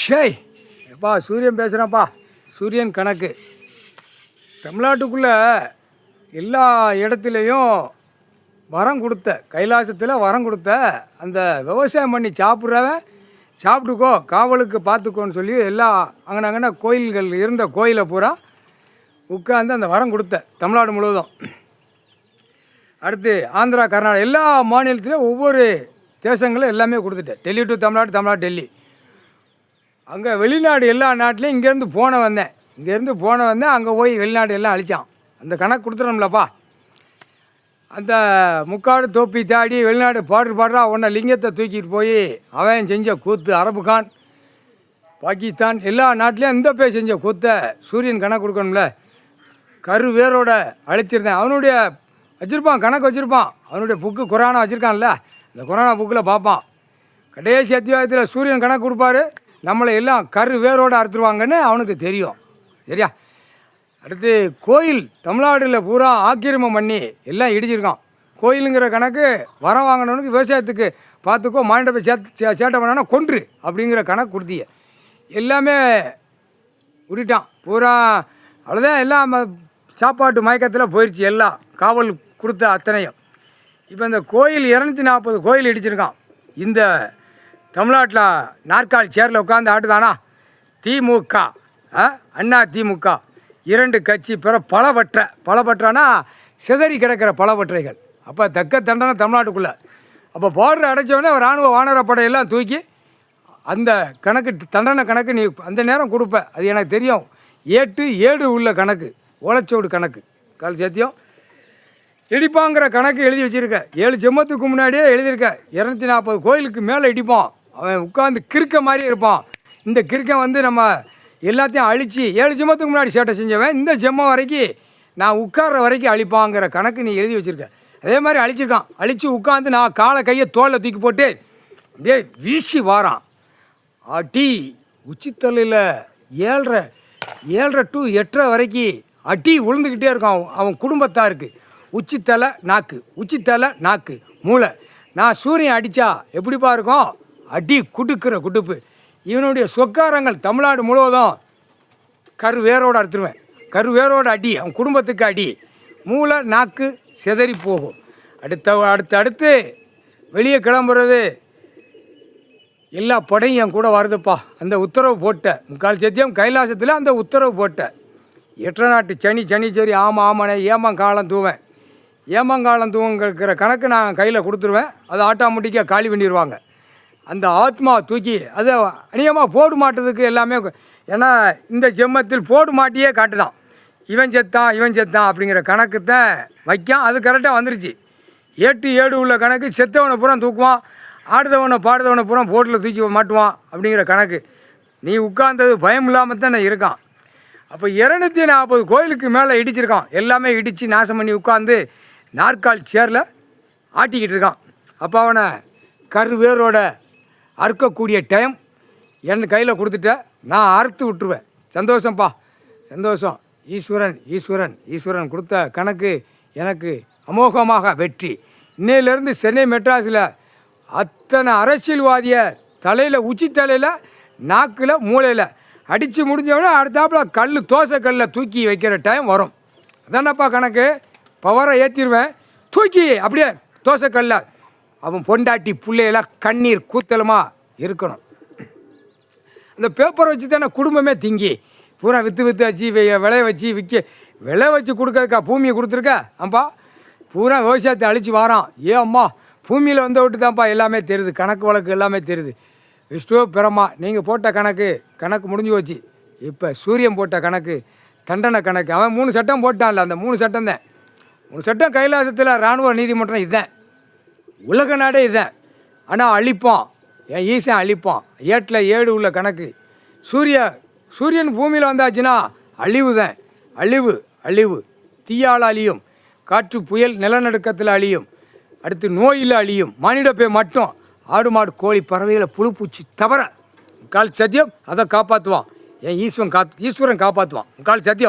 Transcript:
ஷேய் எப்பா சூரியன் பேசுகிறேன்ப்பா. சூரியன் கணக்கு தமிழ்நாட்டுக்குள்ளே எல்லா இடத்துலையும் வரம் கொடுத்த, கைலாசத்தில் வரம் கொடுத்த அந்த விவசாயம் பண்ணி சாப்பிட்றவன் சாப்பிட்டுக்கோ, காவலுக்கு பார்த்துக்கோன்னு சொல்லி எல்லா அங்கன கோயில்கள் இருந்த கோயிலை பூரா உட்காந்து அந்த வரம் கொடுத்த தமிழ்நாடு முழுவதும். அடுத்து ஆந்திரா, கர்நாடகா எல்லா மாநிலத்திலையும் ஒவ்வொரு தேசங்களும் எல்லாமே கொடுத்துட்டேன். டெல்லி டு தமிழ்நாடு, தமிழ்நாடு டெல்லி. அங்கே வெளிநாடு எல்லா நாட்டிலையும் இங்கேருந்து போன வந்தேன் அங்கே போய் வெளிநாடு எல்லாம் அழித்தான். அந்த கணக்கு கொடுத்துட்டோம்லப்பா. அந்த முக்காடு தொப்பி தாடி வெளிநாடு பாடுறா உன்னை லிங்கத்தை தூக்கிட்டு போய் அவன் செஞ்ச கூத்து, அரபுகான், பாகிஸ்தான் எல்லா நாட்டிலையும் இந்த பேர் செஞ்ச கூத்தை சூரியன் கணக்கு கொடுக்கணும்ல. கரு வேரோட அழிச்சிருந்தேன். அவனுடைய வச்சுருப்பான், கணக்கு வச்சுருப்பான். அவனுடைய புக்கு குரானா வச்சுருக்கான்ல, இந்த குரானா புக்கில் பார்ப்பான். கடைசி அத்தியாயத்தில் சூரியன் கணக்கு கொடுப்பாரு. நம்மளை எல்லாம் கரு வேரோடு அறுத்துருவாங்கன்னு அவனுக்கு தெரியும். சரியா? அடுத்து கோயில் தமிழ்நாட்டில் பூரா ஆக்கிரமம் பண்ணி எல்லாம் இடிச்சிருக்கான். கோயிலுங்கிற கணக்கு வரம் வாங்கினவனுக்கு விவசாயத்துக்கு பார்த்துக்கோ, மாநில போய் சேட்டை பண்ணானா கொன்று அப்படிங்கிற கணக்கு கொடுத்திய எல்லாமே விட்டுட்டான் பூரா. அவ்வளோதான், எல்லாம் சாப்பாட்டு மயக்கத்தில் போயிடுச்சு. எல்லாம் காவல் கொடுத்த அத்தனையும். இப்போ இந்த கோயில் 240 கோயில் இடிச்சிருக்கான். இந்த தமிழ்நாட்டில் நாற்காலி சேரில் உட்காந்து ஆட்டுதானா திமுக, அண்ணா திமுக 2 கட்சி பிற பலபற்றானா சிதறி கிடக்கிற பலபற்றைகள். அப்போ தக்க தண்டனை தமிழ்நாட்டுக்குள்ளே. அப்போ பார்டர் அடைச்சவொடனே இராணுவ வானரப்படையெல்லாம் தூக்கி அந்த கணக்கு தண்டனை கணக்கு நீ அந்த நேரம் கொடுப்ப. அது எனக்கு தெரியும். ஏடு உள்ள கணக்கு, ஓலைச்சோடு கணக்கு, கால் சத்தியம் இடிப்பாங்கிற கணக்கு எழுதி வச்சுருக்க. 7 ஜென்மத்துக்கு முன்னாடியே எழுதியிருக்க. 240 கோயிலுக்கு மேலே இடிப்பான். அவன் உட்காந்து கிறுக்க மாதிரியே இருப்பான். இந்த கிறுக்கன் வந்து நம்ம எல்லாத்தையும் அழித்து 7 ஜென்மத்துக்கு முன்னாடி சேட்டை செஞ்சவன் இந்த ஜென்மம் வரைக்கும் நான் உட்கார்ற வரைக்கும் அழிப்பாங்கிற கணக்கு நீ எழுதி வச்சுருக்க. அதே மாதிரி அழிச்சிருக்கான். அழித்து உட்காந்து நான் காலை கையை தோளில் தூக்கி போட்டு அப்படியே வீசி வாரான். அடி உச்சித்தலையில் 7:30 to 8:30 வரைக்கும் அடி விழுந்துக்கிட்டே இருக்கான். அவன் குடும்பத்தாருக்கு உச்சித்தலை நாக்கு மூளை. நான் சூரியன் அடித்தா எப்படிப்பா இருக்கும்? அடி குடுக்கிற குடுப்பு. இவனுடைய சொக்காரங்கள் தமிழ்நாடு முழுவதும் கரு வேரோடு அறுத்துருவேன். கரு வேரோடு அடி, அவன் குடும்பத்துக்கு அடி, மூளை நாக்கு சிதறி போகும். அடுத்து வெளியே கிளம்புறது எல்லா படையும் என் கூட வருதுப்பா. அந்த உத்தரவு போட்ட முக்கால் சத்தியம் கைலாசத்தில் அந்த உத்தரவு போட்ட 8 நாட்டு சனி ஆமாண்ணே ஏமாங்காலம் தூவங்கிற கணக்கு நான் கையில் கொடுத்துருவேன். அதை ஆட்டோமேட்டிக்காக காலி பண்ணிடுவாங்க. அந்த ஆத்மா தூக்கி அதை அநியமாக போடு மாட்டதுக்கு எல்லாமே. ஏன்னா இந்த ஜென்மத்தில் போடு மாட்டியே காட்டுதான். இவன் செத்தான் அப்படிங்கிற கணக்கு தான் வைக்கான். அது கரெக்டாக வந்துருச்சு. 7 உள்ள கணக்கு செத்தவனை பூரா தூக்குவான், பாடுதவனை பூரா போட்டில் தூக்கி மாட்டுவான் அப்படிங்கிற கணக்கு. நீ உட்கார்ந்தது பயம் இல்லாமல் தான் இருக்கான். அப்போ 240 கோயிலுக்கு மேலே இடிச்சிருக்கான். எல்லாமே இடித்து நாசம் பண்ணி உட்காந்து நாற்காலி சேரில் ஆட்டிக்கிட்டு இருக்கான். அப்போ அவனை கரு வேரோட அறுக்கக்கூடிய டைம் என் கையில் கொடுத்துட்ட. நான் அறுத்து விட்டுருவேன். சந்தோஷம்ப்பா, சந்தோஷம். ஈஸ்வரன் கொடுத்த கணக்கு எனக்கு அமோகமாக வெற்றி. இன்னையிலேருந்து சென்னை மெட்ராஸில் அத்தனை அரசியல்வாதிய தலையில் உச்சி தலையில் நாக்கில் மூளையில் அடித்து முடிஞ்சவொடனே அடுத்தாப்புல தோசை கல்லில் தூக்கி வைக்கிற டைம் வரும். அதானப்பா கணக்கு. பவரை ஏற்றிடுவேன், தூக்கி அப்படியே தோசைக்கல்ல. அவன் பொண்டாட்டி பிள்ளையெல்லாம் கண்ணீர் கூத்தலமாக இருக்கணும். அந்த பேப்பரை வச்சு தானே குடும்பமே திங்கி பூரா விற்று வச்சு விளை வச்சு கொடுக்கறதுக்கா பூமியை கொடுத்துருக்க. அம்பா பூரா விவசாயத்தை அழித்து வாரான். அம்மா பூமியில் விட்டு தான்ப்பா எல்லாமே தெரியுது. கணக்கு வழக்கு எல்லாமே தெரியுது. விஷ்ணு பிரம்மா நீங்கள் போட்ட கணக்கு முடிஞ்சு போச்சு. இப்போ சூரியன் போட்ட கணக்கு தண்டனை கணக்கு. அவன் 3 சட்டம் போட்டான்ல, அந்த 3 சட்டம் தான். 3 சட்டம் கைலாசத்தில் இராணுவ நீதிமன்றம் இதுதான். உலக நாடே இதுதான். ஆனால் அழிப்பான், என் ஈசன் அழிப்பான். 7 உள்ள கணக்கு. சூரியன் பூமியில் வந்தாச்சுன்னா அழிவு தான். அழிவு தீயால் அழியும், காற்று புயல் நிலநடுக்கத்தில் அழியும், அடுத்து நோயில் அழியும், மானிடப்பே மட்டும் ஆடு மாடு கோழி பறவைகளை புழுப்பூச்சி தவிர கால் சத்தியம் அதை காப்பாற்றுவான். என் ஈஸ்வரன் காப்பாற்றுவான். கால் சத்தியம்.